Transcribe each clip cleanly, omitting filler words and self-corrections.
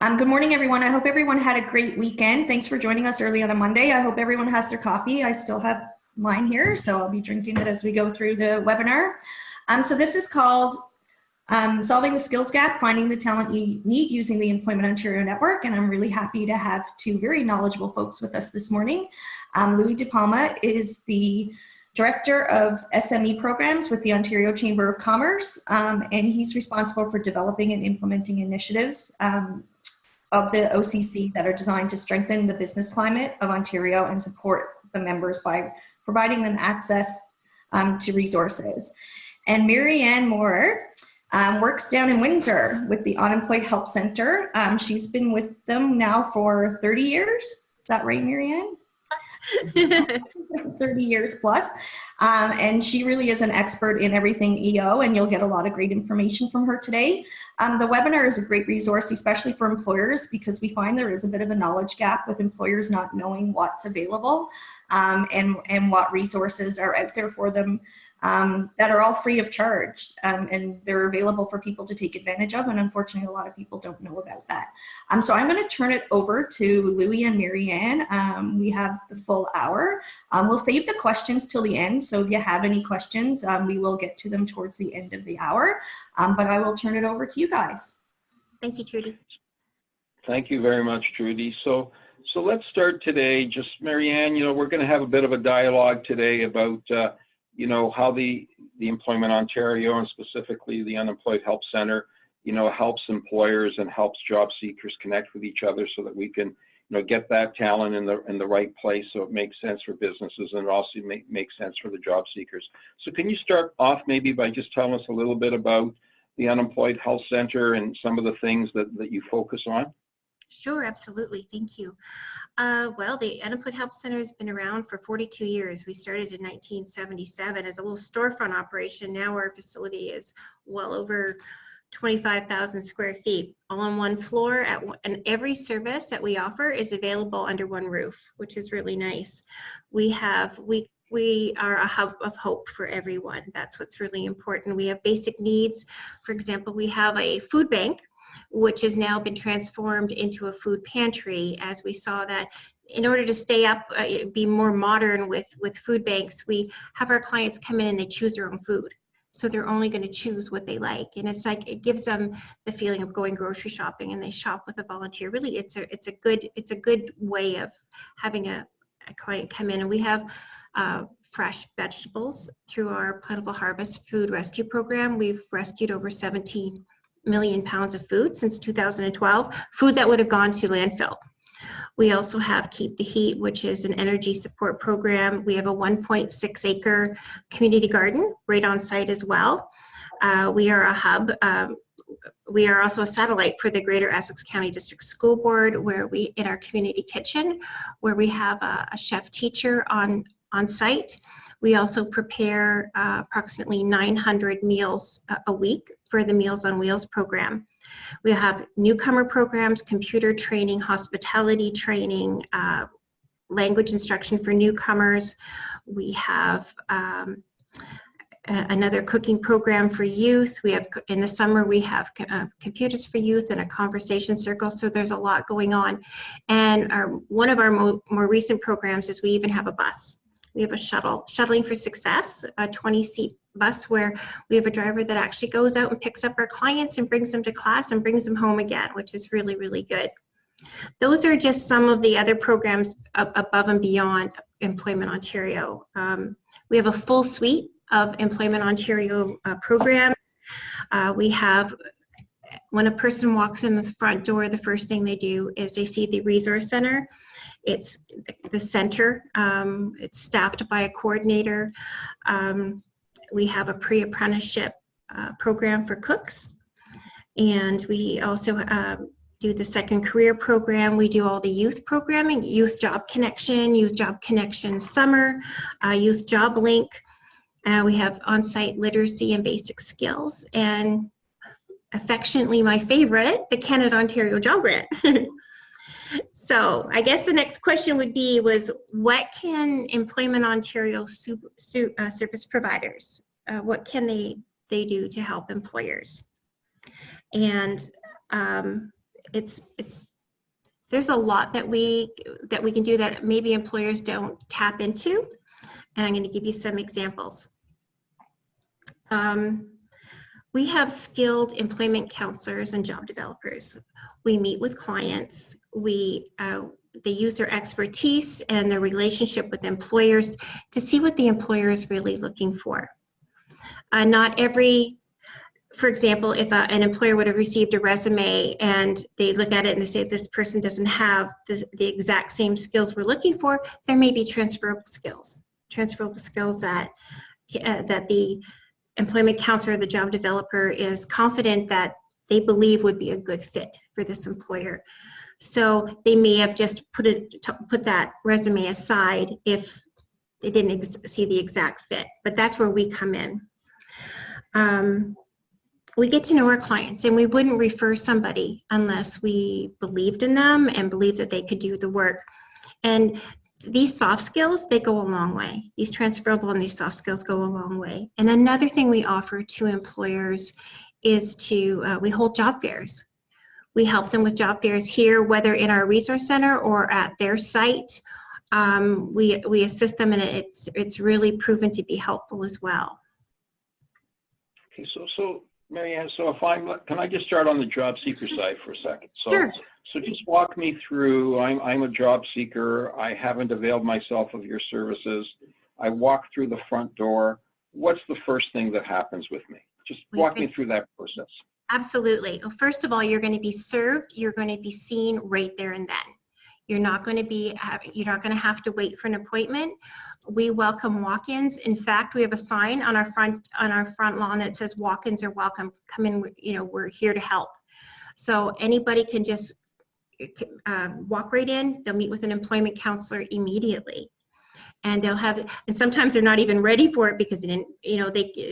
Good morning, everyone. I hope everyone had a great weekend. Thanks for joining us early on a Monday. I hope everyone has their coffee. I still have mine here, so I'll be drinking it as we go through the webinar. So this is called Solving the Skills Gap, Finding the Talent You Need Using the Employment Ontario Network, and I'm really happy to have two very knowledgeable folks with us this morning. Louis De Palma is the Director of SME Programs with the Ontario Chamber of Commerce, and he's responsible for developing and implementing initiatives of the OCC that are designed to strengthen the business climate of Ontario and support the members by providing them access to resources. And Marianne Moore works down in Windsor with the Unemployed Help Center. She's been with them now for 30 years. Is that right, Marianne? 30 years plus. And she really is an expert in everything EO, and you'll get a lot of great information from her today. The webinar is a great resource, especially for employers, because we find there is a bit of a knowledge gap with employers not knowing what's available and what resources are out there for them that are all free of charge, and they're available for people to take advantage of, and unfortunately a lot of people don't know about that. So I'm going to turn it over to Louis and Marianne. We have the full hour. We'll save the questions till the end, so if you have any questions, we will get to them towards the end of the hour, but I will turn it over to you guys. Thank you, Trudy. Thank you very much, Trudy. So let's start today. Just Marianne, we're going to have a bit of a dialogue today about how the Employment Ontario and specifically the Unemployed Help Center, helps employers and helps job seekers connect with each other so that we can, get that talent in the right place so it makes sense for businesses and it also makes sense for the job seekers. So can you start off maybe by just telling us a little bit about the Unemployed Health Center and some of the things that you focus on? Sure, absolutely. Thank you. Well, the Unemployed Help Center has been around for 42 years. We started in 1977 as a little storefront operation. Now our facility is well over 25,000 square feet, all on one floor, and every service that we offer is available under one roof, which is really nice. We are a hub of hope for everyone. That's what's really important. We have basic needs. For example, we have a food bank, which has now been transformed into a food pantry, as we saw that in order to stay up, be more modern with food banks, we have our clients come in and they choose their own food. So they're only going to choose what they like. And it's like, it gives them the feeling of going grocery shopping and they shop with a volunteer. Really, it's a good way of having a client come in. And we have fresh vegetables through our Plentiful Harvest Food Rescue Program. We've rescued over 17 million pounds of food since 2012, food that would have gone to landfill. We also have Keep the Heat, which is an energy support program. We have a 1.6 acre community garden right on site as well. We are a hub. We are also a satellite for the Greater Essex County District School Board, where we, in our community kitchen, where we have a chef teacher on site. We also prepare approximately 900 meals a week for the Meals on Wheels program. We have newcomer programs, computer training, hospitality training, language instruction for newcomers. We have another cooking program for youth. We have, in the summer, we have computers for youth and a conversation circle. So there's a lot going on. And one of our more recent programs is we even have a bus. We have a Shuttling for Success, a 20-seat bus where we have a driver that actually goes out and picks up our clients and brings them to class and brings them home again, which is really, really good. Those are just some of the other programs above and beyond Employment Ontario. We have a full suite of Employment Ontario programs. We have, when a person walks in the front door, the first thing they do is they see the Resource Center. It's the center. It's staffed by a coordinator. We have a pre-apprenticeship program for cooks. And we also do the Second Career program. We do all the youth programming, Youth Job Connection Summer, Youth Job Link. We have on-site literacy and basic skills. And affectionately my favorite, the Canada-Ontario Job Grant. So I guess the next question would be what can Employment Ontario service providers, what can they do to help employers? And there's a lot that we can do that maybe employers don't tap into, and I'm going to give you some examples. We have skilled employment counselors and job developers. We meet with clients. They use their expertise and their relationship with employers to see what the employer is really looking for. For example, if an employer would have received a resume and they look at it and they say this person doesn't have the exact same skills we're looking for, there may be transferable skills that the employment counselor or the job developer is confident that they believe would be a good fit for this employer. So they may have just put that resume aside if they didn't see the exact fit, but that's where we come in. We get to know our clients, and we wouldn't refer somebody unless we believed in them and believed that they could do the work. And these soft skills, they go a long way. These transferable and these soft skills go a long way. And another thing we offer to employers is we hold job fairs. We help them with job fairs here, whether in our resource center or at their site. We assist them, and it's really proven to be helpful as well. Okay, so Marianne, can I just start on the job seeker side for a second? Sure. So just walk me through, I'm a job seeker. I haven't availed myself of your services. I walk through the front door. What's the first thing that happens with me? Just walk me through that process. Absolutely. Well, first of all, you're going to be served. You're going to be seen right there and then. You're not going to have to wait for an appointment. We welcome walk-ins. In fact, we have a sign on our front lawn that says walk-ins are welcome. Come in, we're here to help. So anybody can just walk right in. They'll meet with an employment counselor immediately. And and sometimes they're not even ready for it because they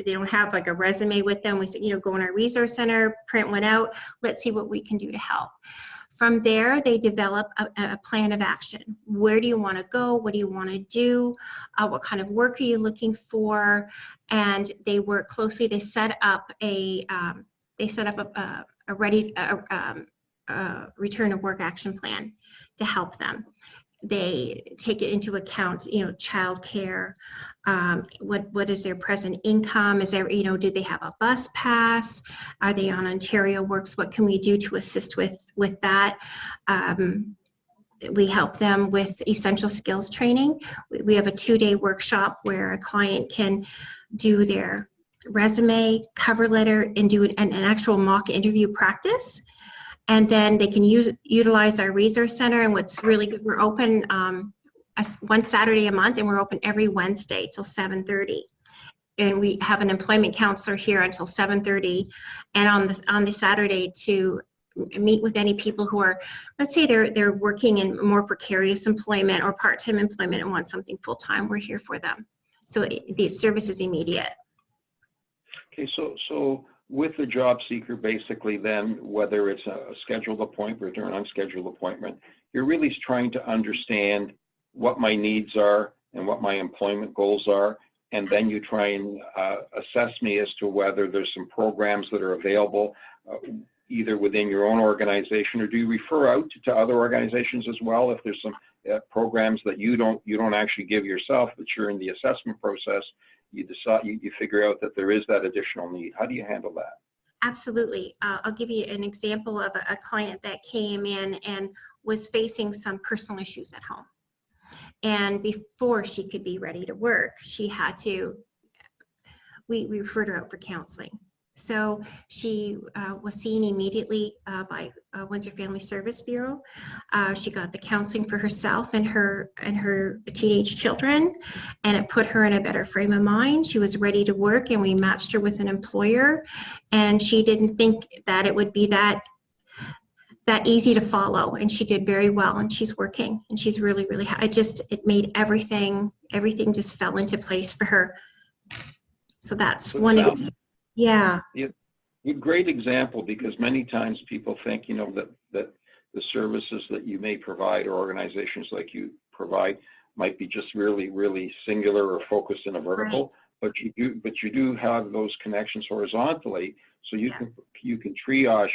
don't have like a resume with them. We say, go in our resource center, print one out. Let's see what we can do to help. From there, they develop a plan of action. Where do you want to go? What do you want to do? What kind of work are you looking for? And they work closely. They set up a return to work action plan to help them. They take it into account, childcare. What is their present income? Is there, do they have a bus pass? Are they on Ontario Works? What can we do to assist with that? We help them with essential skills training. We have a 2-day workshop where a client can do their resume, cover letter, and do an actual mock interview practice. And then they can utilize our resource center. And what's really good, we're open one Saturday a month, and we're open every Wednesday till 7:30. And we have an employment counselor here until 7:30, and on the Saturday to meet with any people who are, let's say they're working in more precarious employment or part-time employment and want something full-time. We're here for them. So the service is immediate. Okay, so with the job seeker, basically then, whether it's a scheduled appointment or an unscheduled appointment, you're really trying to understand what my needs are and what my employment goals are, and then you try and assess me as to whether there's some programs that are available either within your own organization, or do you refer out to other organizations as well if there's some programs that you don't actually give yourself, but you're in the assessment process, you decide, you figure out that there is that additional need. How do you handle that? Absolutely. I'll give you an example of a client that came in and was facing some personal issues at home. And before she could be ready to work, we referred her out for counseling. So she was seen immediately by Windsor Family Service Bureau. She got the counseling for herself and her teenage children, and it put her in a better frame of mind. She was ready to work, and we matched her with an employer, and she didn't think that it would be that easy to follow, and she did very well, and she's working, and she's really, really it made everything just fell into place for her. So that's one example. Yeah. Great example, because many times people think, that the services that you may provide or organizations like you provide might be just really, really singular or focused in a vertical, right. But you do have those connections horizontally, so you can triage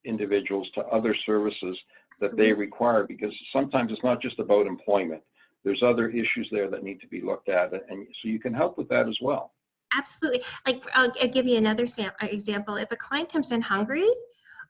individuals to other services that they require, because sometimes it's not just about employment. There's other issues there that need to be looked at, and so you can help with that as well. Absolutely. Like, I'll give you another example. If a client comes in hungry,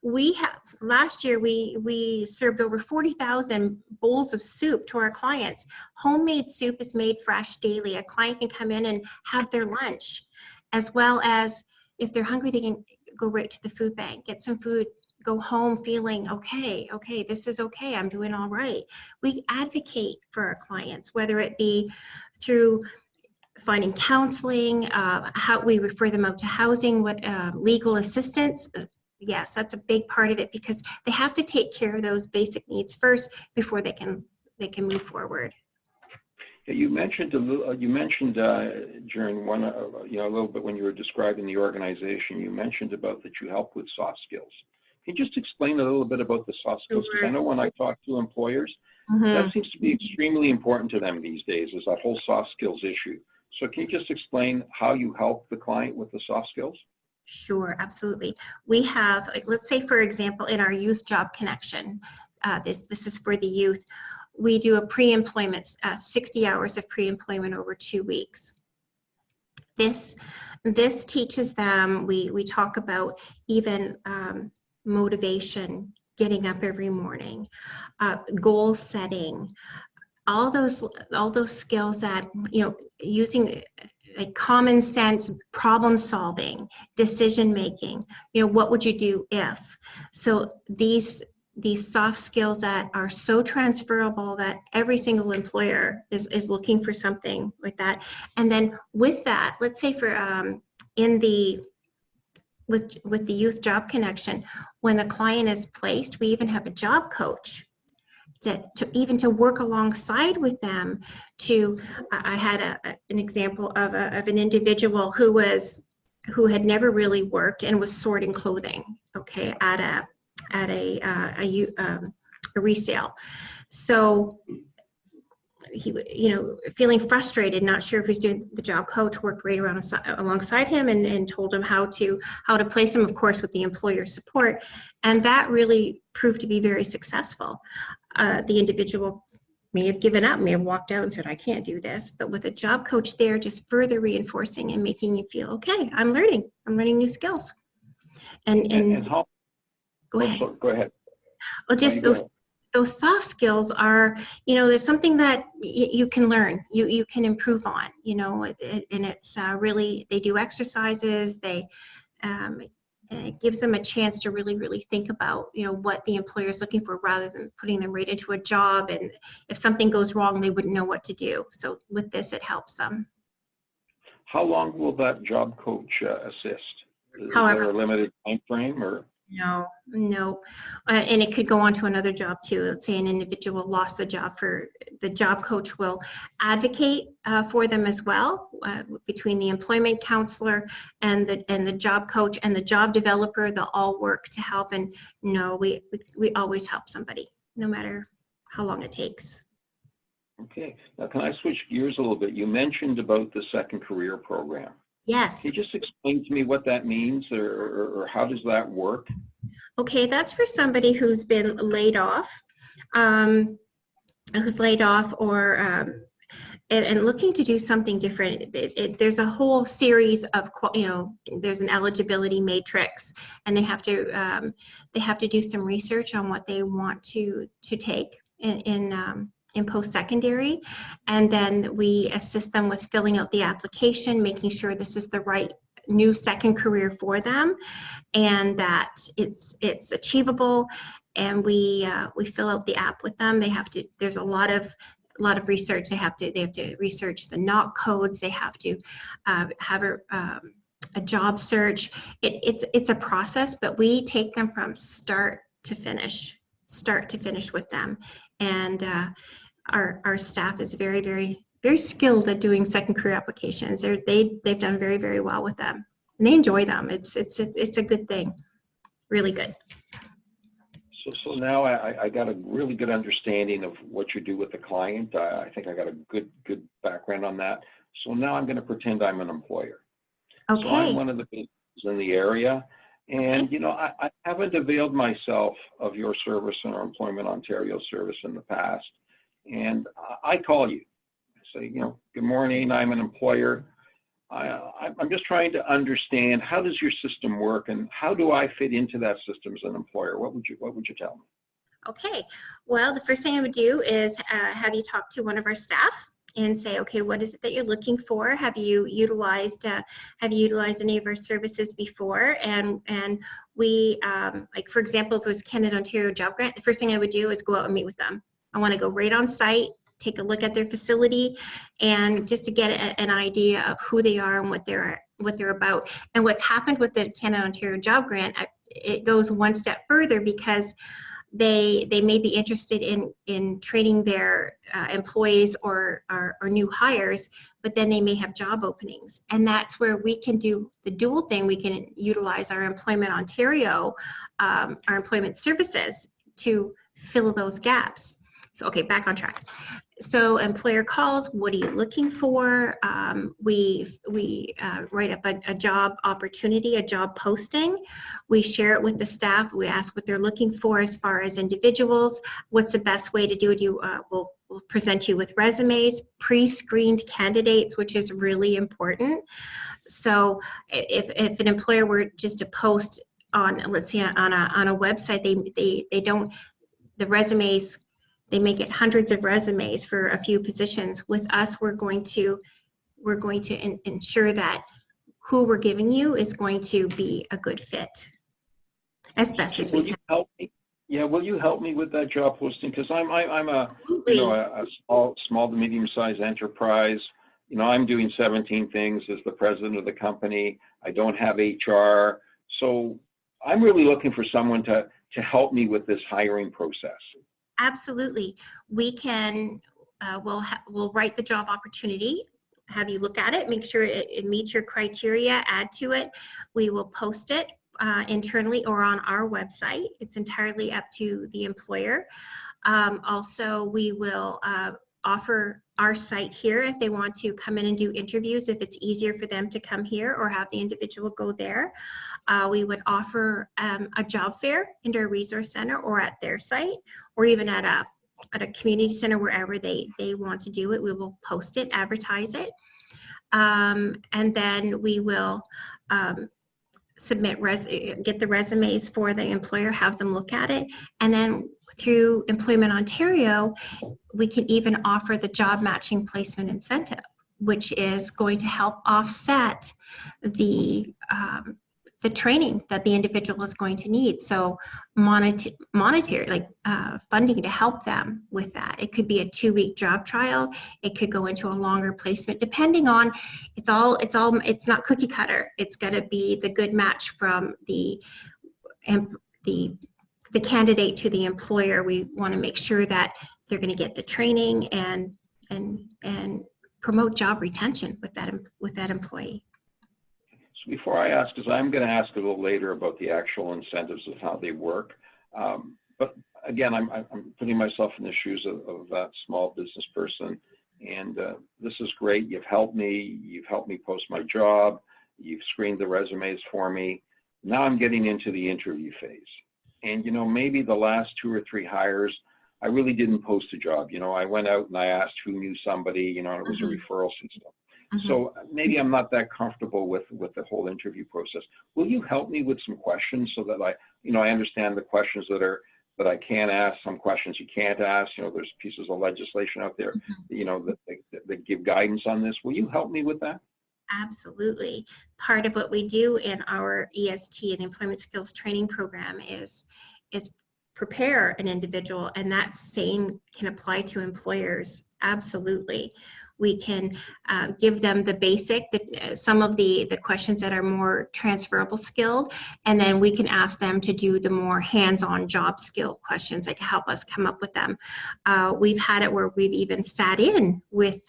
last year we served over 40,000 bowls of soup to our clients. Homemade soup is made fresh daily. A client can come in and have their lunch, as well as if they're hungry, they can go right to the food bank, get some food, go home feeling okay, this is okay, I'm doing all right. We advocate for our clients, whether it be through finding counseling, how we refer them out to housing, legal assistance. Yes, that's a big part of it, because they have to take care of those basic needs first before they can move forward. Yeah, you mentioned during one, a little bit when you were describing the organization, you mentioned about that you help with soft skills. Can you just explain a little bit about the soft skills? Because I know when I talk to employers, that seems to be extremely important to them these days, is that whole soft skills issue. So can you just explain how you help the client with the soft skills? Sure, absolutely. We have, like, let's say, for example, in our youth job connection, this is for the youth, we do a pre-employment, 60 hours of pre-employment over 2 weeks. This teaches them, we talk about even motivation, getting up every morning, goal setting, all those skills that, using like common sense problem solving, decision making, what would you do if? So these soft skills that are so transferable that every single employer is looking for something like that. And then with that, let's say for with the youth job connection, when the client is placed, we even have a job coach to work alongside with them. I had an example of an individual who had never really worked and was sorting clothing, okay, at a resale. So he, feeling frustrated, not sure if he's doing, the job coach worked right alongside him and told him how to place him, of course, with the employer support, and that really proved to be very successful. The individual may have given up, may have walked out and said, I can't do this, but with a job coach there, just further reinforcing and making you feel, okay, I'm learning new skills. And how, go ahead. Go ahead. Well, just those soft skills are, there's something that you can learn, you can improve on, and it's really, they do exercises, it gives them a chance to really think about, what the employer is looking for, rather than putting them right into a job, and if something goes wrong, they wouldn't know what to do. So with this, it helps them. How long will that job coach assist? Is However, there a limited time frame, or? No. And it could go on to another job too. Let's say an individual lost the job, the job coach will advocate for them as well, between the employment counselor and the job coach and the job developer. They'll all work to help, and we always help somebody, no matter how long it takes. Okay, now can I switch gears a little bit? You mentioned about the second career program. Yes. Can you just explain to me what that means, or how does that work? Okay, that's for somebody who's been laid off, or and looking to do something different. There's a whole series of, there's an eligibility matrix, and they have to do some research on what they want to take in post-secondary, and then we assist them with filling out the application, making sure this is the right new second career for them, and that it's achievable. And we fill out the app with them. There's a lot of research. They have to research the NOC codes. They have to have a job search. It's a process, but we take them from start to finish with them. And our staff is very, very, very skilled at doing second career applications. They've done very, very well with them, and they enjoy them. It's a good thing, really good. So now I got a really good understanding of what you do with the client. I think I got a good background on that. So now I'm going to pretend I'm an employer. Okay. So I'm one of the businesses in the area, And, you know, I haven't availed myself of your service in our Employment Ontario service in the past. And I call you. I say, you know, good morning, I'm an employer. I'm just trying to understand, how does your system work and how do I fit into that system as an employer? What would you tell me? Okay, well, the first thing I would do is have you talk to one of our staff and say, okay, what is it that you're looking for? Have you utilized any of our services before? And we, like for example, if it was Canada Ontario Job Grant, the first thing I would do is go out and meet with them. I want to go right on site, take a look at their facility, and just to get an idea of who they are and what they're about. And what's happened with the Canada Ontario Job Grant, it goes one step further, because they may be interested in training their employees or new hires, but then they may have job openings. And that's where we can do the dual thing. We can utilize our Employment Ontario, our employment services to fill those gaps. So, okay, back on track. So employer calls, what are you looking for? We write up a job opportunity, a job posting. We share it with the staff. We ask what they're looking for as far as individuals. What's the best way to do it? We'll present you with resumes, pre-screened candidates, which is really important. So if an employer were just to post on, let's say on a website, they don't, the resumes, they may get hundreds of resumes for a few positions. With us, we're going to ensure that who we're giving you is going to be a good fit as best as we can. Help me? Yeah, will you help me with that job posting? Because I'm a small to medium sized enterprise. You know, I'm doing 17 things as the president of the company. I don't have HR, so I'm really looking for someone to help me with this hiring process. Absolutely. We can, we'll write the job opportunity, have you look at it, make sure it meets your criteria, add to it. We will post it internally or on our website. It's entirely up to the employer. Also, we will offer our site here if they want to come in and do interviews, if it's easier for them to come here or have the individual go there. We would offer a job fair in our resource center or at their site, or even at a community center, wherever they want to do it. We will post it, advertise it, and then we will get the resumes for the employer, have them look at it, and then through Employment Ontario, we can even offer the job matching placement incentive, which is going to help offset the training that the individual is going to need. So monetary, like funding to help them with that. It could be a 2-week job trial. It could go into a longer placement, depending on, it's not cookie cutter. It's got to be the good match from the candidate to the employer. We want to make sure that they're going to get the training and promote job retention with that employee. So before I ask, because I'm going to ask a little later about the actual incentives of how they work, but again, I'm putting myself in the shoes of that small business person, and this is great. You've helped me post my job, you've screened the resumes for me. Now I'm getting into the interview phase. And, you know, maybe the last 2 or 3 hires, I really didn't post a job. You know, I went out and I asked who knew somebody, you know, and it was a referral system. So maybe I'm not that comfortable with the whole interview process. Will you help me with some questions so that I understand the questions that I can ask, some questions you can't ask? You know, there's pieces of legislation out there, you know, that give guidance on this. Will you help me with that? Absolutely. Part of what we do in our EST and Employment Skills Training Program is prepare an individual, and that same can apply to employers. Absolutely. We can give them the basic, some of the questions that are more transferable skilled, and then we can ask them to do the more hands-on job skill questions that can help us come up with them. We've had it where we've even sat in with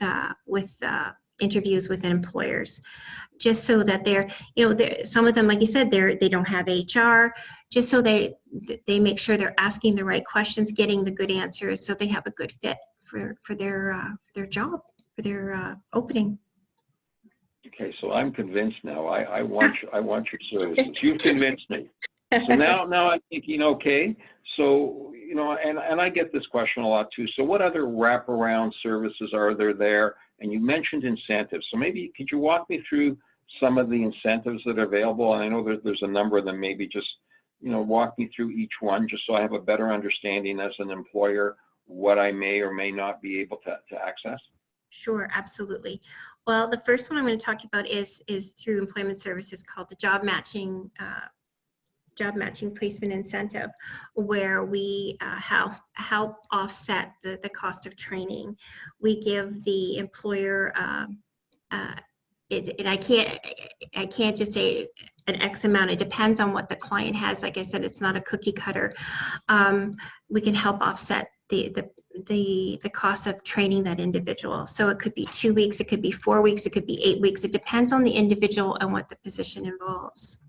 interviews with employers, just so that they're, you know, some of them, like you said, they don't have HR, just so they make sure they're asking the right questions, getting the good answers, so they have a good fit for their job, for their opening. Okay, so I'm convinced now. I want your services. You've convinced me. So now I'm thinking, okay, so, you know, and I get this question a lot too. So what other wraparound services are there? And you mentioned incentives. So maybe could you walk me through some of the incentives that are available? And I know there's a number of them. Maybe just, you know, walk me through each one just so I have a better understanding as an employer what I may or may not be able to access. Sure, absolutely. Well, the first one I'm going to talk about is through employment services called the job matching placement incentive, where we help offset the cost of training. We give the employer and I can't just say an X amount. It depends on what the client has. Like I said, it's not a cookie cutter. We can help offset the cost of training that individual. So it could be 2 weeks, it could be 4 weeks, it could be 8 weeks. It depends on the individual and what the position involves.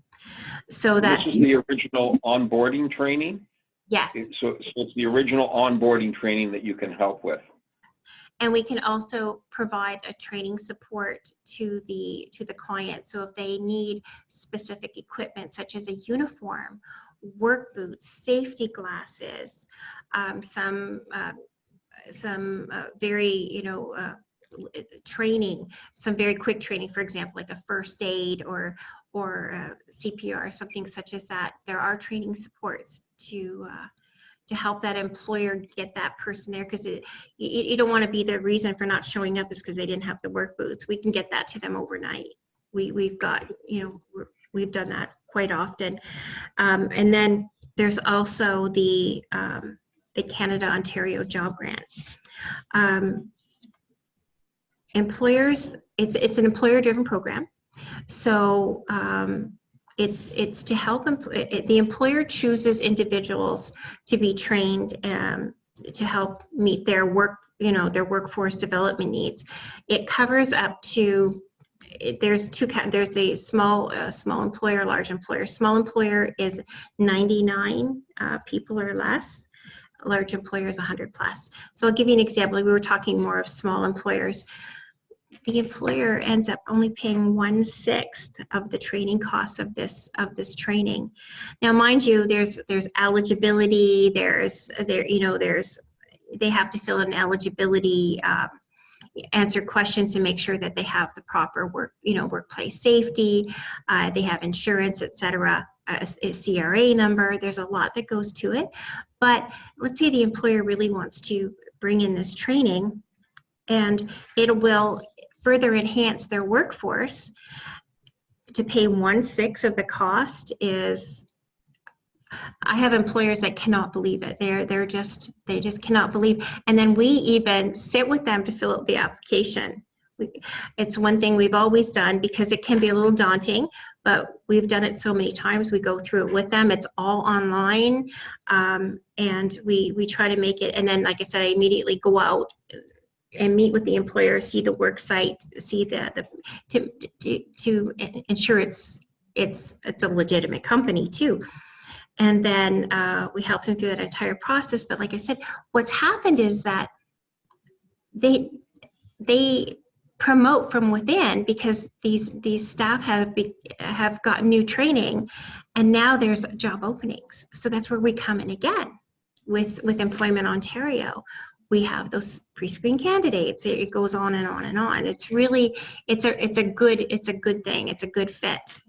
So that's this is the original onboarding training? Yes. So it's the original onboarding training that you can help with. And we can also provide a training support to the client. So if they need specific equipment such as a uniform, work boots, safety glasses, some very training, some very quick training, for example, like a first aid or CPR, something such as that. There are training supports to help that employer get that person there, because you don't want to be the reason for not showing up is because they didn't have the work boots. We can get that to them overnight. We've got, we've done that quite often. And then there's also the Canada Ontario Job Grant. Employers, it's an employer-driven program. So it's to help the employer chooses individuals to be trained to help meet their their workforce development needs. It covers up to, there's the small employer, large employer. Small employer is 99 people or less. Large employer is 100 plus. So I'll give you an example. We were talking more of small employers. The employer ends up only paying 1/6 of the training costs of this training. Now, mind you, there's eligibility. They have to fill out an eligibility, answer questions to make sure that they have the proper workplace safety. They have insurance, etc. A CRA number. There's a lot that goes to it. But let's say the employer really wants to bring in this training, and it will further enhance their workforce. To pay 1/6 of the cost is, I have employers that cannot believe it. They just cannot believe. And then we even sit with them to fill out the application. It's one thing we've always done, because it can be a little daunting, but we've done it so many times. We go through it with them. It's all online, and we try to make it. And then, like I said, I immediately go out and meet with the employer, see the work site, see to ensure it's a legitimate company too. And then we help them through that entire process. But like I said, what's happened is that they promote from within, because these staff have gotten new training, and now there's job openings. So that's where we come in again with Employment Ontario. We have those pre-screen candidates. It goes on and on and on. It's really, it's a good thing. It's a good fit.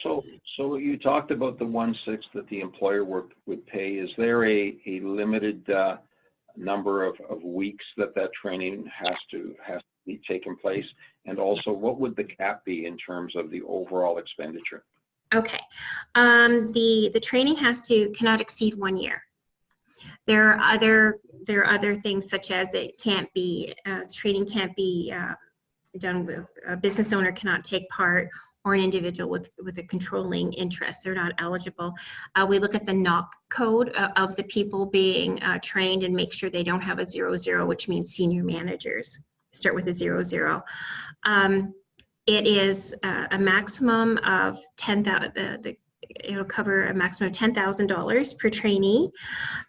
So you talked about the 1/6 that the employer would pay. Is there a limited number of weeks that training has to be taken place? And also, what would the cap be in terms of the overall expenditure? Okay, the training cannot exceed 1 year. There are other things, such as it can't be training can't be done with a business owner cannot take part, or an individual with a controlling interest. They're not eligible. We look at the NOC code of the people being trained and make sure they don't have a 00, which means senior managers. Start with a 00. It is a maximum of it'll cover a maximum of $10,000 per trainee,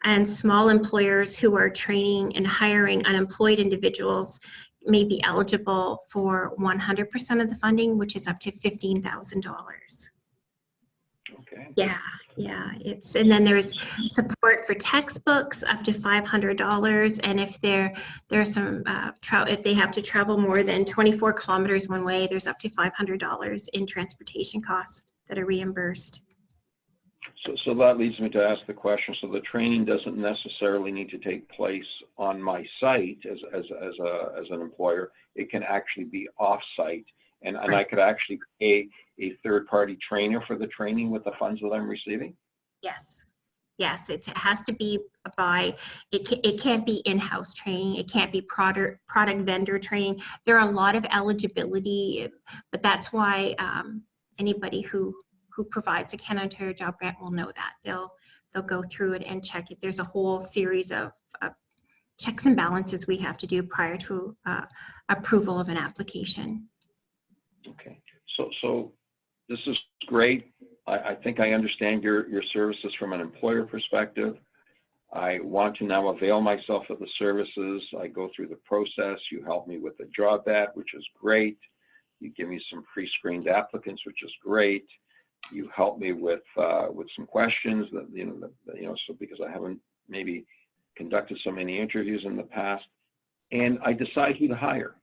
and small employers who are training and hiring unemployed individuals may be eligible for 100% of the funding, which is up to $15,000. Okay. Yeah, and then there's support for textbooks up to $500, and if there's some if they have to travel more than 24 kilometers one way, there's up to $500 in transportation costs that are reimbursed. So that leads me to ask the question. So the training doesn't necessarily need to take place on my site as an employer. It can actually be off-site, and Right. I could actually pay a third-party trainer for the training with the funds that I'm receiving? Yes, it has to be it can't be in-house training. It can't be product vendor training. There are a lot of eligibility, but that's why anybody who provides a Canada Ontario Job Grant will know that. They'll go through it and check it. There's a whole series of checks and balances we have to do prior to approval of an application. Okay, so this is great. I think I understand your services from an employer perspective. I want to now avail myself of the services. I go through the process. You help me with the job ad, which is great. You give me some pre-screened applicants, which is great. You help me with some questions that so because I haven't maybe conducted so many interviews in the past, and I decide who to hire.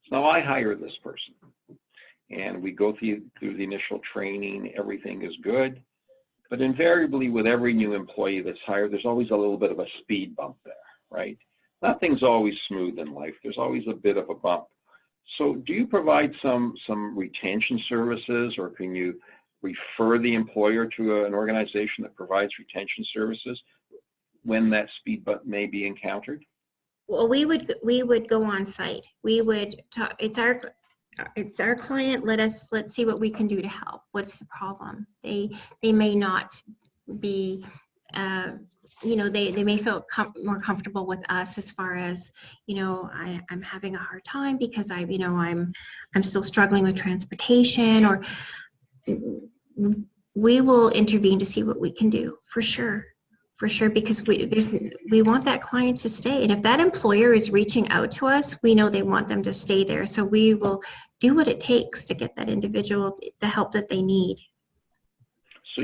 So now I hire this person, and we go through the initial training. Everything is good, but invariably with every new employee that's hired, there's always a little bit of a speed bump there, right? Nothing's always smooth in life. There's always a bit of a bump. So do you provide some retention services, or can you refer the employer to an organization that provides retention services when that speed bump may be encountered? Well, we would go on site. We would talk. It's our client. Let's see what we can do to help. What's the problem? They may not be. They may feel more comfortable with us as far as, I'm having a hard time because I'm still struggling with transportation, or we will intervene to see what we can do for sure, because we want that client to stay. And if that employer is reaching out to us, we know they want them to stay there. So we will do what it takes to get that individual the help that they need. So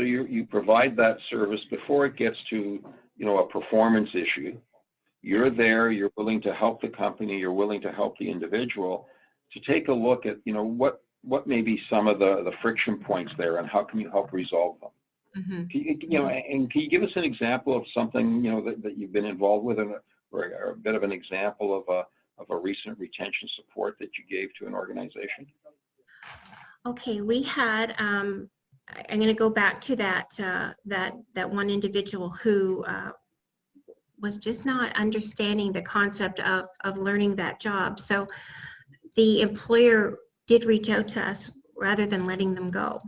you provide that service before it gets to a performance issue. You're Yes. there. You're willing to help the company. You're willing to help the individual to take a look at what may be some of the friction points there, and how can you help resolve them. Mm-hmm. And can you give us an example of something that you've been involved with, or a bit of an example of a recent retention support that you gave to an organization? Okay, we had. I'm going to go back to that one individual who was just not understanding the concept of learning that job. So the employer did reach out to us rather than letting them go.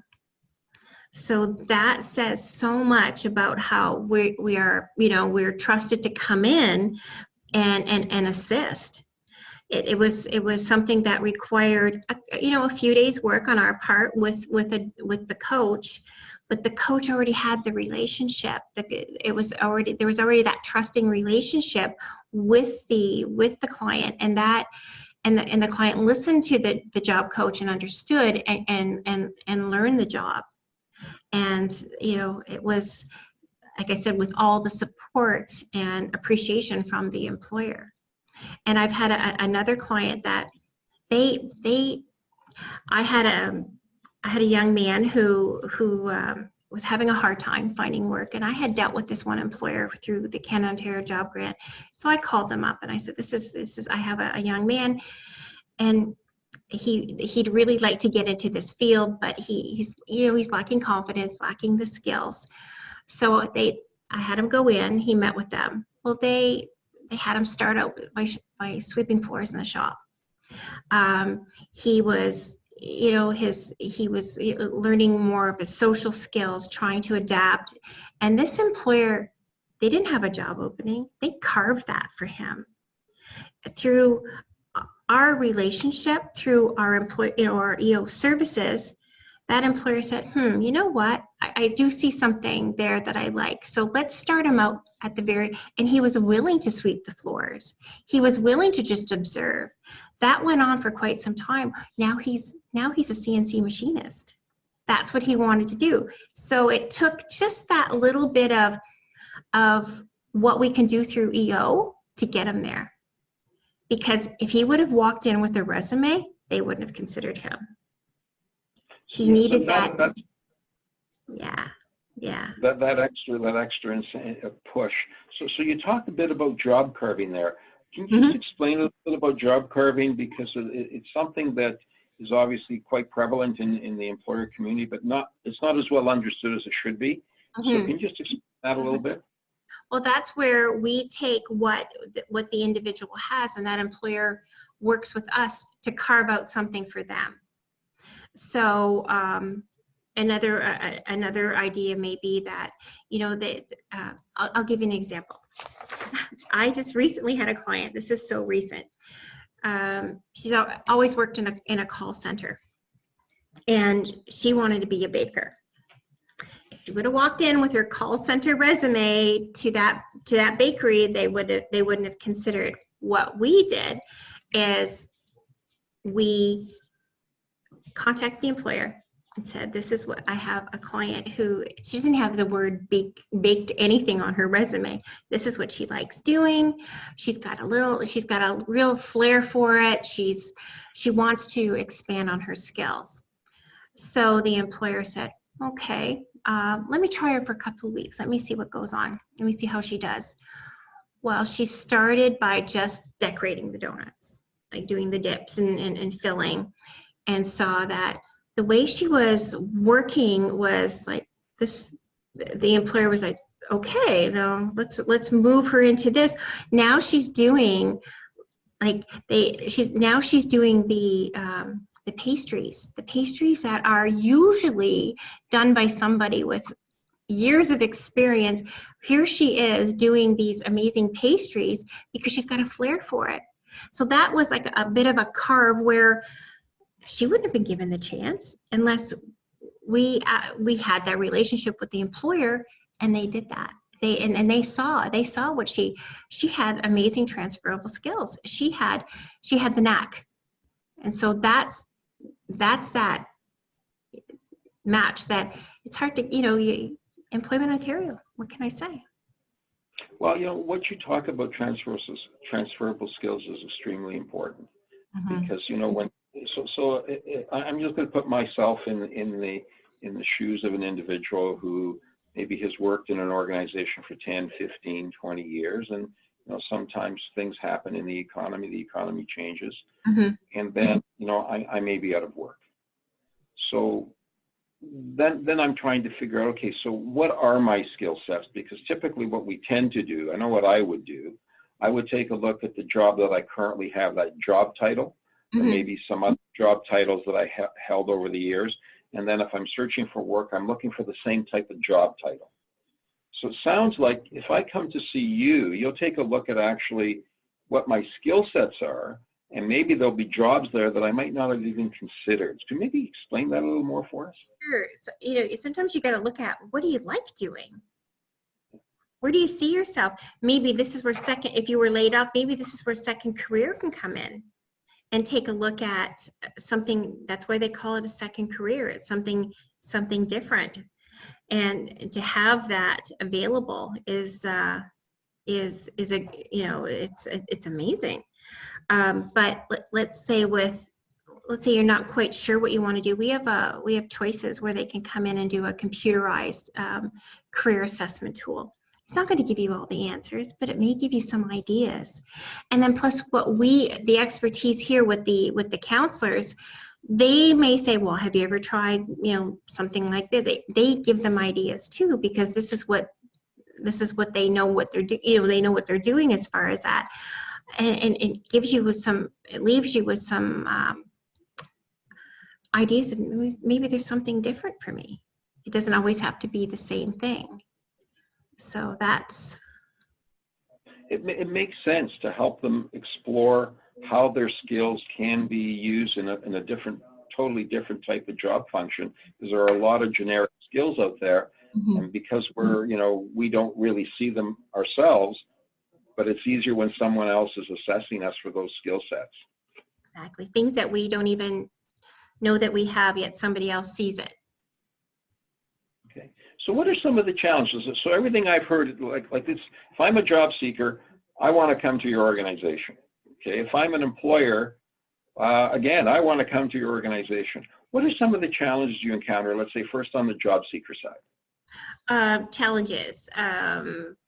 So that says so much about how we are, we're trusted to come in and assist. It was something that required a few days work on our part with the coach, but the coach already had the relationship. There was already that trusting relationship with the client, and the client listened to the job coach and understood and learned the job. And it was, like I said, with all the support and appreciation from the employer. And I've had another client that I had a young man who was having a hard time finding work, and I had dealt with this one employer through the Canada Ontario Job Grant. So I called them up and I said, this is I have a young man, and he'd really like to get into this field, but he's lacking confidence, lacking the skills. So I had him go in. He met with them. Well, they had him start out by sweeping floors in the shop. He was learning more of his social skills, trying to adapt. And this employer, they didn't have a job opening. They carved that for him through our relationship, through our our EO services. That employer said, you know what? I do see something there that I like. So let's start him out at the very, and he was willing to sweep the floors. He was willing to just observe. That went on for quite some time. Now he's a CNC machinist. That's what he wanted to do. So it took just that little bit of what we can do through EO to get him there. Because if he would have walked in with a resume, they wouldn't have considered him. He needed that. Yeah. That extra push. So you talked a bit about job carving there. Can you just explain a little bit about job carving, because it's something that is obviously quite prevalent in the employer community, but it's not as well understood as it should be. So can you just explain that a little bit? Well, that's where we take what the individual has, and that employer works with us to carve out something for them. So another idea may be that, I'll give you an example. I just recently had a client. This is so recent. She's always worked in a call center, and she wanted to be a baker. If she would have walked in with her call center resume to that bakery, they wouldn't have considered. What we did is we contacted the employer and said, this is what I have a client who, she doesn't have the word baked anything on her resume. This is what she likes doing. She's got a real flair for it. She wants to expand on her skills. So the employer said, okay, let me try her for a couple of weeks. Let me see what goes on. Let me see how she does. Well, she started by just decorating the donuts, like doing the dips and filling, and saw that the way she was working was like this. The employer was like, okay, now let's move her into this. Now she's doing she's doing the pastries that are usually done by somebody with years of experience. Here she is doing these amazing pastries because she's got a flair for it. So that was like a bit of a carve where she wouldn't have been given the chance unless we had that relationship with the employer, and they did that. They saw what she had amazing transferable skills. She had the knack, and so that's that match that it's hard to Employment Ontario. What can I say? Well, what you talk about transferable skills is extremely important, because I'm just going to put myself in the shoes of an individual who maybe has worked in an organization for 10, 15, 20 years, and sometimes things happen in the economy changes, and then I may be out of work. So then I'm trying to figure out, okay, so what are my skill sets? Because typically what we tend to do, I know what I would do, I would take a look at the job that I currently have, that job title, or maybe some other job titles that I held over the years. And then if I'm searching for work, I'm looking for the same type of job title. So it sounds like if I come to see you, you'll take a look at actually what my skill sets are, and maybe there'll be jobs there that I might not have even considered. Can you maybe explain that a little more for us? Sure. Sometimes you got to look at, what do you like doing? Where do you see yourself? Maybe this is where if you were laid off, maybe this is where second career can come in, and take a look at something. That's why they call it a second career. It's something different, and to have that available is it's amazing. But let's say you're not quite sure what you want to do. We have choices where they can come in and do a computerized career assessment tool. It's not going to give you all the answers, but it may give you some ideas. And then plus the expertise here with the counselors, they may say, well, have you ever tried, something like this? They give them ideas too, because this is what they know what they're doing. They know what they're doing as far as that. And it leaves you with some ideas of maybe there's something different for me. It doesn't always have to be the same thing. So that's... It makes sense to help them explore how their skills can be used in a totally different type of job function, because there are a lot of generic skills out there. And because we're, you know, we don't really see them ourselves, but it's easier when someone else is assessing us for those skill sets. Exactly. Things that we don't even know that we have, yet somebody else sees it. Okay. So what are some of the challenges? So everything I've heard, like this, if I'm a job seeker, I want to come to your organization. Okay. If I'm an employer, again, I want to come to your organization. What are some of the challenges you encounter? Let's say first on the job seeker side. Challenges,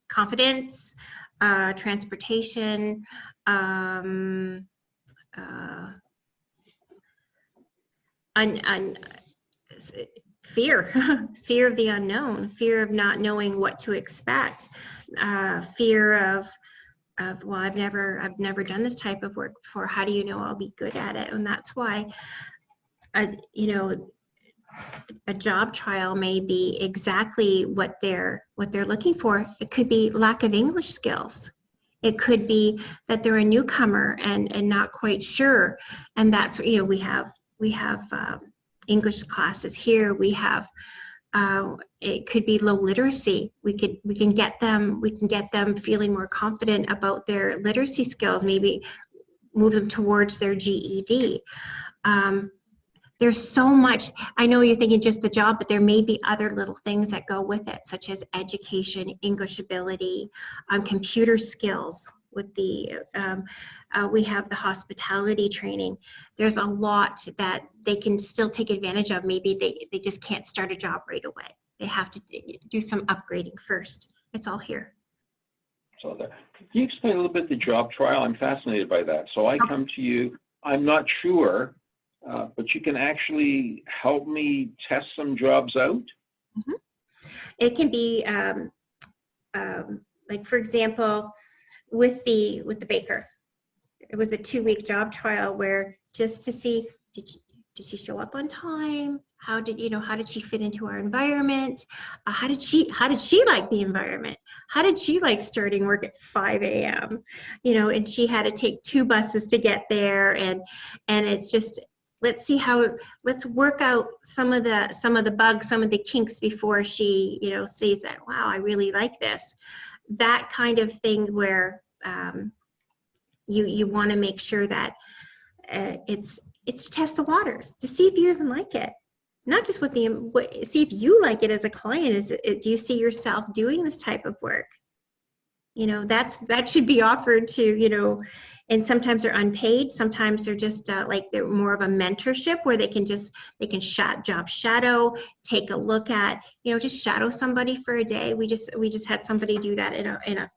confidence, transportation, fear, fear of the unknown, fear of not knowing what to expect, fear of well, I've never done this type of work before. How do you know I'll be good at it? And that's why, you know, a job trial may be exactly what they're looking for. It could be lack of English skills. It could be that they're a newcomer and not quite sure. And that's, you know, we have English classes here. We have it could be low literacy. We can get them feeling more confident about their literacy skills. Maybe move them towards their GED. There's so much. I know you're thinking just the job, but there may be other little things that go with it, such as education, English ability, computer skills. With the we have the hospitality training. There's a lot that they can still take advantage of. Maybe they just can't start a job right away. They have to do some upgrading first. It's all here. So there. Can you explain a little bit the job trial? I'm fascinated by that. So I come to you, I'm not sure, but you can actually help me test some jobs out? Mm-hmm. It can be, like for example, with the baker. It was a 2-week job trial where just to see, did she show up on time? How did she fit into our environment? How did she like the environment? How did she like starting work at 5 a.m.? You know, and she had to take 2 buses to get there, and it's just, let's work out some of the bugs, some of the kinks before she, you know, sees that, wow, I really like this. That kind of thing where you want to make sure that it's to test the waters, to see if you even like it. Not just see if you like it as a client. Do you see yourself doing this type of work? You know, that should be offered to, you know, and sometimes they're unpaid. Sometimes they're just like they're more of a mentorship where they can job shadow, take a look at, you know, just shadow somebody for a day. We just had somebody do that in a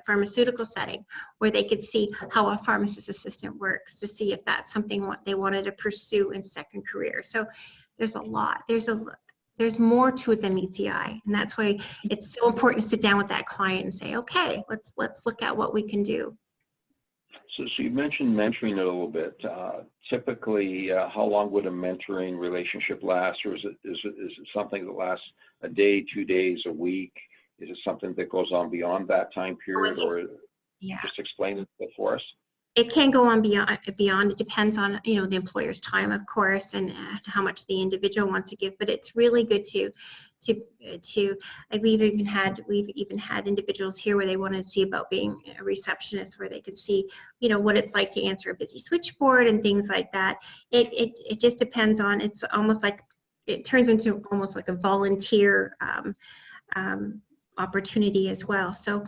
pharmaceutical setting where they could see how a pharmacist assistant works, to see if that's something what they wanted to pursue in second career. So there's a lot. There's more to it than meets the eye, and that's why it's so important to sit down with that client and say, okay, let's look at what we can do. So you mentioned mentoring a little bit. Typically, how long would a mentoring relationship last, or is it something that lasts a day, 2 days, a week? Is it something that goes on beyond that time period, or just explain it for us? It can go on beyond. It depends on, you know, the employer's time, of course, and how much the individual wants to give. But it's really good to like we've even had individuals here where they wanted to see about being a receptionist, where they could see, you know, what it's like to answer a busy switchboard and things like that. It just depends on. It's almost like it turns into almost like a volunteer opportunity as well. So.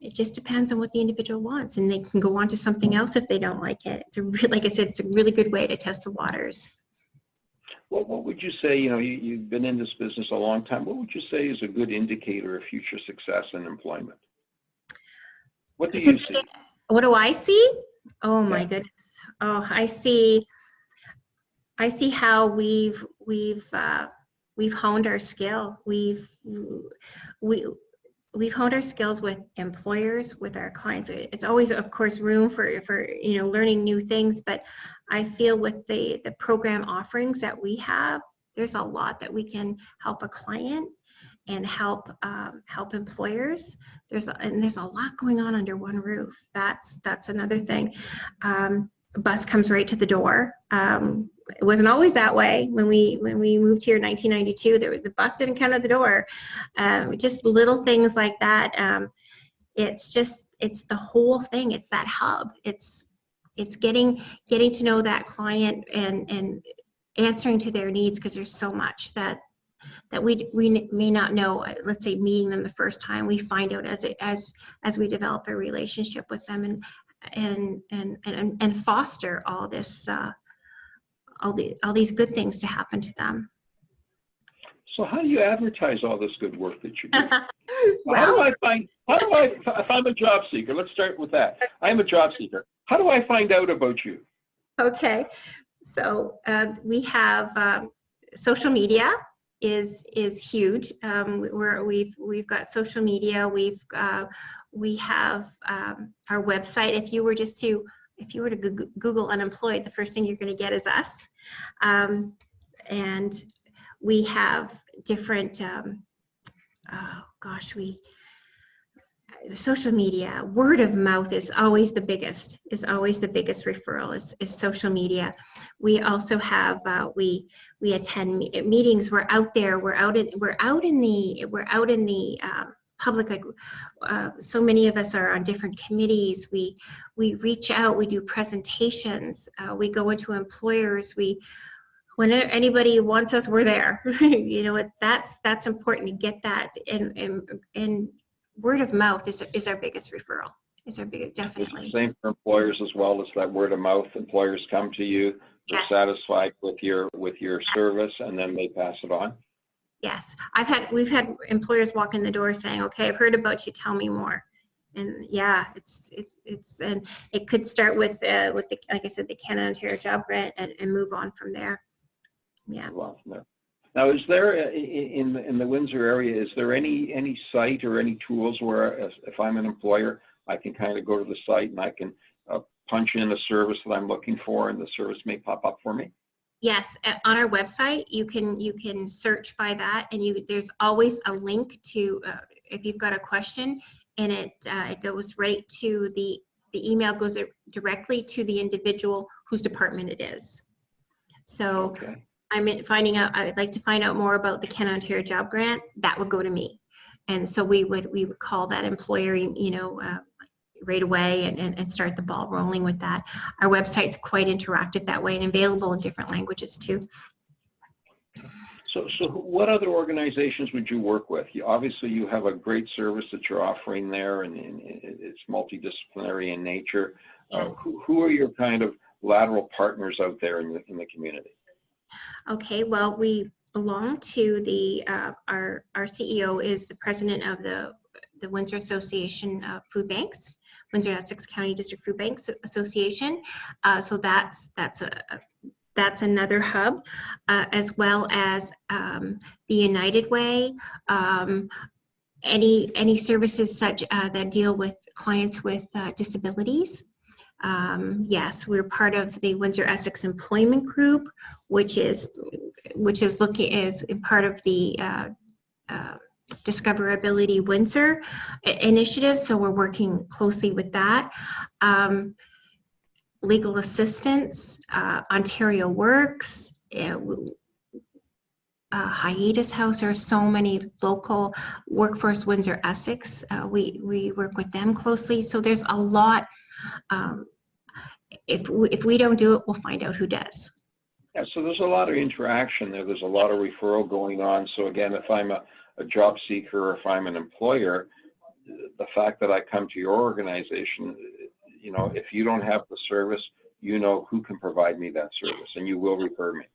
It just depends on what the individual wants, and they can go on to something else if they don't like it. Like I said, it's a really good way to test the waters. What would you say, you know, you've been in this business a long time, what would you say is a good indicator of future success in employment? What do you see? What do I see? Oh my goodness. Oh, I see how we've honed our skill. We've honed our skills with employers, with our clients. It's always, of course, room for you know, learning new things, but I feel with the program offerings that we have, there's a lot that we can help a client and help employers. There's a lot going on under one roof. That's another thing. A bus comes right to the door. it wasn't always that way. When we moved here in 1992, the bus didn't come to the door. Just little things like that. It's the whole thing. It's that hub. It's getting to know that client and answering to their needs, because there's so much that we may not know. Let's say meeting them the first time, we find out as we develop a relationship with them and foster all this all these good things to happen to them. So how do you advertise all this good work that you do? Well, if I'm a job seeker, let's start with that. I'm a job seeker. How do I find out about you? okay. So we have social media is huge. We've got social media. We have our website. If you were to Google unemployed, the first thing you're going to get is us. And we have different, the social media, word of mouth is always the biggest referral is social media. We also have, we attend meetings. We're out there. We're out in the public. Like, so many of us are on different committees. We reach out. We do presentations. We go into employers. When anybody wants us, we're there. You know, that's important to get that. And word of mouth is our biggest referral. Definitely. Same for employers as well. As that word of mouth. Employers come to you. They're Yes. satisfied with your service, and then they pass it on. Yes, we've had employers walk in the door saying, "Okay, I've heard about you. Tell me more." And yeah, and it could start with the, like I said, the Canada Ontario Job Grant, and move on from there. Yeah. Well, no. Now, is there in the Windsor area, is there any site or any tools where, if I'm an employer, I can kind of go to the site and I can punch in a service that I'm looking for, and the service may pop up for me? Yes, on our website you can search by that, and there's always a link to if you've got a question, and it goes right to the email goes directly to the individual whose department it is. So. Okay. I'd like to find out more about the Canada Ontario Job Grant. That would go to me, and so we would call that employer, right away, and start the ball rolling with that. Our website's quite interactive that way, and available in different languages too. So what other organizations would you work with? Obviously, you have a great service that you're offering there, and it's multidisciplinary in nature. Yes. Who are your kind of lateral partners out there in the community? Okay, well, we belong to our CEO is the president of the Windsor Association of Food Banks, Windsor Essex County District Food Banks Association. So that's another hub, as well as the United Way. Any services such that deal with clients with disabilities. Yes, we're part of the Windsor Essex Employment Group, which is looking as part of the Discoverability Windsor initiative. So we're working closely with that. Legal assistance, Ontario Works, Hiatus House. There are so many local Workforce Windsor Essex. We work with them closely. So there's a lot. If we don't do it, we'll find out who does. Yeah, so there's a lot of interaction there. There's a lot of referral going on. So again, if I'm a job seeker, or if I'm an employer, the fact that I come to your organization, if you don't have the service, you know who can provide me that service, and you will refer me.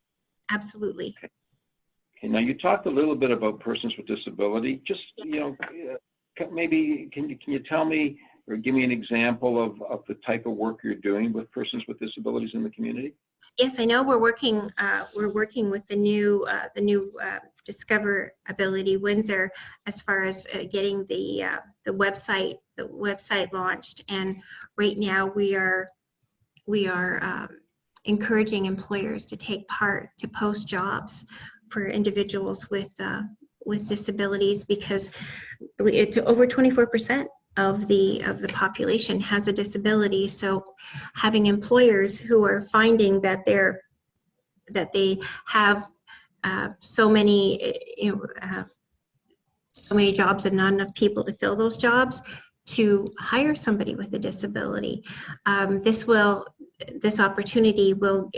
Absolutely. Okay, now you talked a little bit about persons with disability. Just, maybe can you tell me or give me an example of the type of work you're doing with persons with disabilities in the community? Yes, I know we're working with the new Discoverability Windsor as far as getting the website launched, and right now we are encouraging employers to take part, to post jobs for individuals with disabilities, because it's over 24% of the population has a disability. So having employers who are finding that that they have so many so many jobs and not enough people to fill those jobs, to hire somebody with a disability. This opportunity will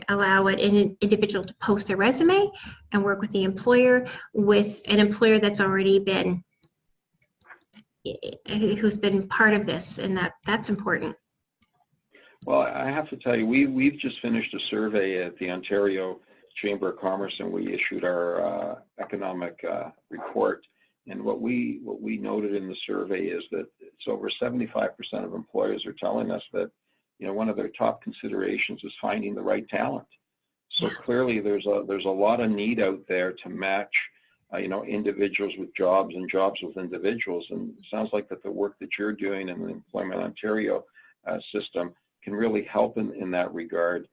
allow an individual to post their resume and work with the employer, with an employer that's already been, who's been part of this, and that's important. Well, I have to tell you, we've just finished a survey at the Ontario Chamber of Commerce, and we issued our economic report. And what we noted in the survey is that it's over 75% of employers are telling us that, you know, one of their top considerations is finding the right talent. So clearly there's a lot of need out there to match, you know, individuals with jobs and jobs with individuals. And it sounds like that the work that you're doing in the Employment Ontario system can really help in that regard.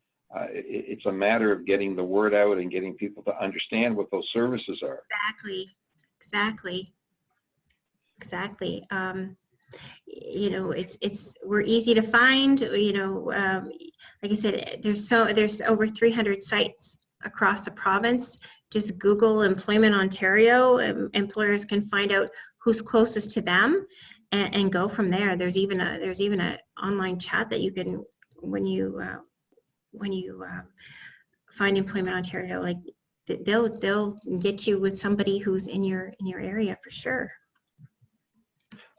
It's a matter of getting the word out and getting people to understand what those services are. Exactly. You know, we're easy to find. You know, Like I said, there's over 300 sites across the province. Just Google Employment Ontario. Employers can find out who's closest to them and go from there. There's even a online chat that you can, when you find Employment Ontario, like they'll get you with somebody who's in your area for sure.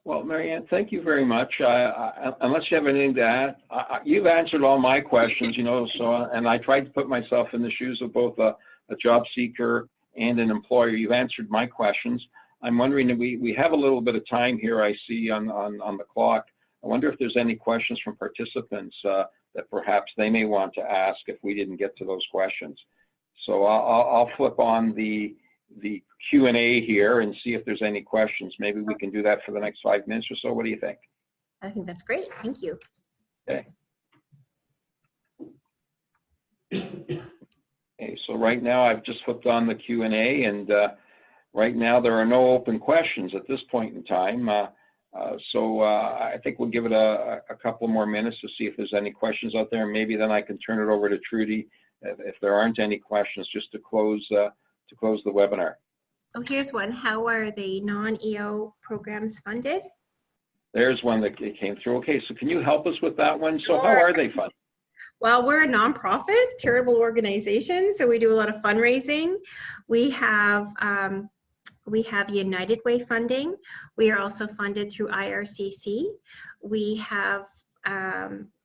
Well, Marianne, thank you very much. Unless you have anything to add, you've answered all my questions, you know, and I tried to put myself in the shoes of both a job seeker and an employer. You've answered my questions. I'm wondering, we have a little bit of time here, I see on the clock. I wonder if there's any questions from participants that perhaps they may want to ask if we didn't get to those questions. So I'll flip on the Q&A here and see if there's any questions. Maybe we can do that for the next 5 minutes or so. What do you think? I think that's great. Thank you. Okay. Okay, so right now I've just flipped on the Q&A, and right now there are no open questions at this point in time. So I think we'll give it a couple more minutes to see if there's any questions out there. Maybe then I can turn it over to Trudy if there aren't any questions, just to close the webinar. Oh, here's one. How are the non-EO programs funded? There's one that came through. Okay, so can you help us with that one? So Sure. How are they funded? Well, we're a nonprofit charitable organization, so we do a lot of fundraising. We have United Way funding. We are also funded through IRCC. We have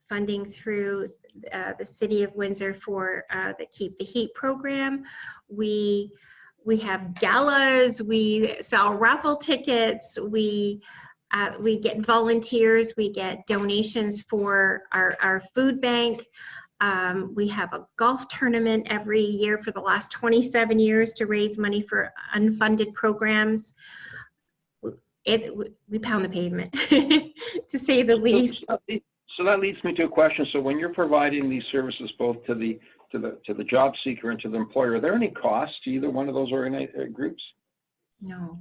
funding through the City of Windsor for the Keep the Heat program. We have galas. We sell raffle tickets. We get volunteers. We get donations for our food bank. We have a golf tournament every year for the last 27 years to raise money for unfunded programs. We pound the pavement, to say the least. So that leads me to a question. So when you're providing these services both to the job seeker and to the employer, are there any costs to either one of those groups? No.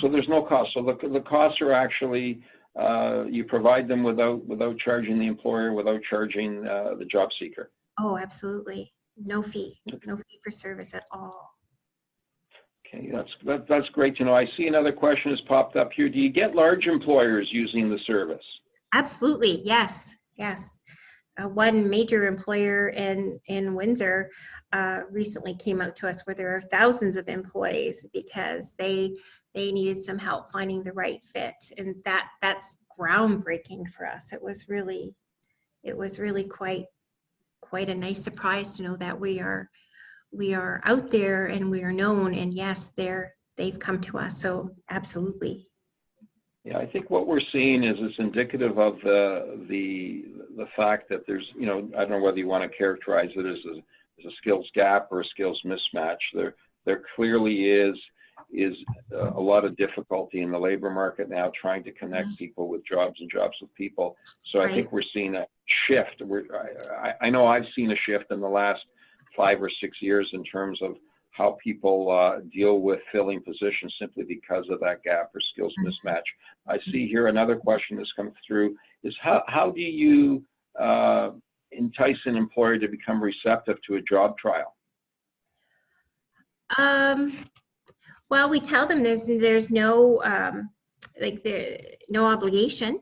So there's no cost. So the costs are actually you provide them without charging the employer, without charging the job seeker. Oh, absolutely. No fee. No fee for service at all. Okay, that's great to know. I see another question has popped up here. Do you get large employers using the service? Absolutely. Yes. One major employer in Windsor recently came out to us where there are thousands of employees because they needed some help finding the right fit, and that's groundbreaking for us. It was really quite a nice surprise to know that we are out there and we are known, and yes, they've come to us. So absolutely. Yeah, I think what we're seeing is it's indicative of the fact that there's, you know, I don't know whether you want to characterize it as a skills gap or a skills mismatch. There clearly is a lot of difficulty in the labor market now trying to connect people with jobs and jobs with people. So I think we're seeing a shift. I know I've seen a shift in the last 5 or 6 years in terms of how people deal with filling positions simply because of that gap or skills mismatch. I see here another question that's come through is how do you entice an employer to become receptive to a job trial? Well, we tell them there's no no obligation.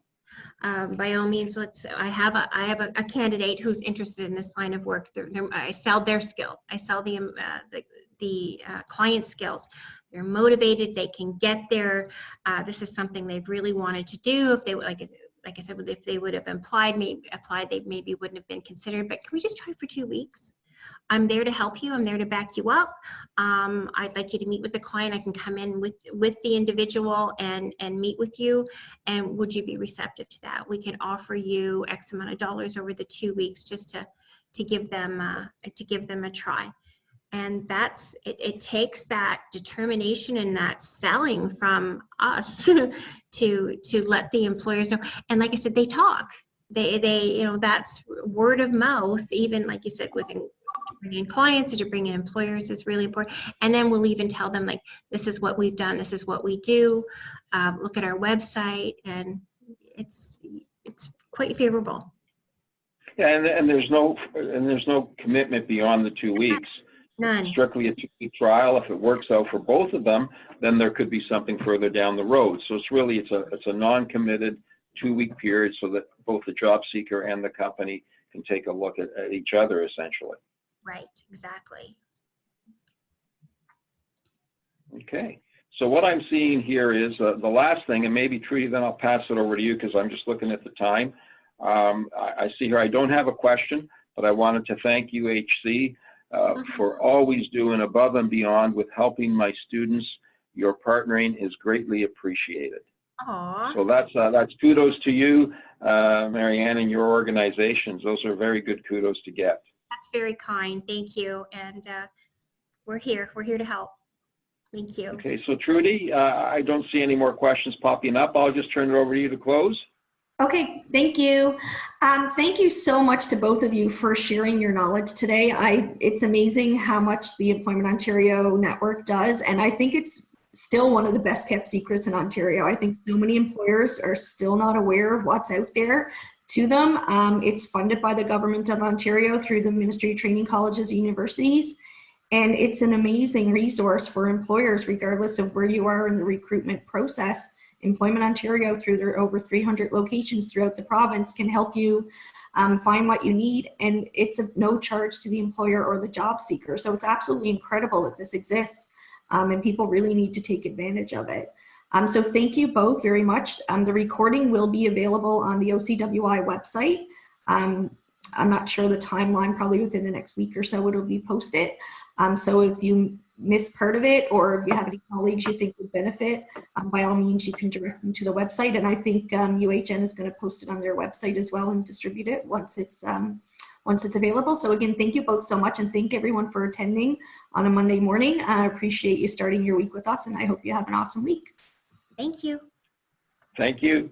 By all means, I have a candidate who's interested in this line of work. I sell their skills. I sell the client skills. They're motivated. They can get there. This is something they've really wanted to do. If they like I said, if they would have applied, they maybe wouldn't have been considered. But can we just try for 2 weeks? I'm there to help you. I'm there to back you up. I'd like you to meet with the client. I can come in with the individual and meet with you. And would you be receptive to that? We can offer you X amount of dollars over the 2 weeks just to give them a try. And that's it takes that determination and that selling from us to let the employers know. And like I said, they talk. They that's word of mouth. Even like you said, bring in clients or to bring in employers is really important. And then we'll even tell them, like, this is what we've done, this is what we do, look at our website, and it's quite favorable. Yeah, and there's no commitment beyond the 2 weeks. None. Strictly a 2-week trial. If it works out for both of them, then there could be something further down the road. So it's a non-committed 2-week period, so that both the job seeker and the company can take a look at each other, essentially. Right, exactly. Okay, so what I'm seeing here is the last thing, and maybe Trudy, then I'll pass it over to you because I'm just looking at the time. I see here I don't have a question, but I wanted to thank UHC for always doing above and beyond with helping my students. Your partnering is greatly appreciated. Aww. So that's kudos to you, Marianne, and your organizations. Those are very good kudos to get. That's very kind. Thank you. And we're here to help. Thank you. Okay, so Trudy, I don't see any more questions popping up. I'll just turn it over to you to close. Okay, thank you. Thank you so much to both of you for sharing your knowledge today. It's amazing how much the Employment Ontario network does, and I think it's still one of the best kept secrets in Ontario. I think so many employers are still not aware of what's out there to them. It's funded by the Government of Ontario through the Ministry of Training Colleges and Universities, and it's an amazing resource for employers regardless of where you are in the recruitment process. Employment Ontario, through their over 300 locations throughout the province, can help you find what you need, and it's of no charge to the employer or the job seeker. So it's absolutely incredible that this exists, and people really need to take advantage of it. So thank you both very much. The recording will be available on the OCWI website. I'm not sure the timeline, probably within the next week or so it'll be posted. So if you miss part of it, or if you have any colleagues you think would benefit, by all means you can direct them to the website. And I think UHN is going to post it on their website as well and distribute it once it's available. So again, thank you both so much, and thank everyone for attending on a Monday morning. I appreciate you starting your week with us, and I hope you have an awesome week. Thank you. Thank you.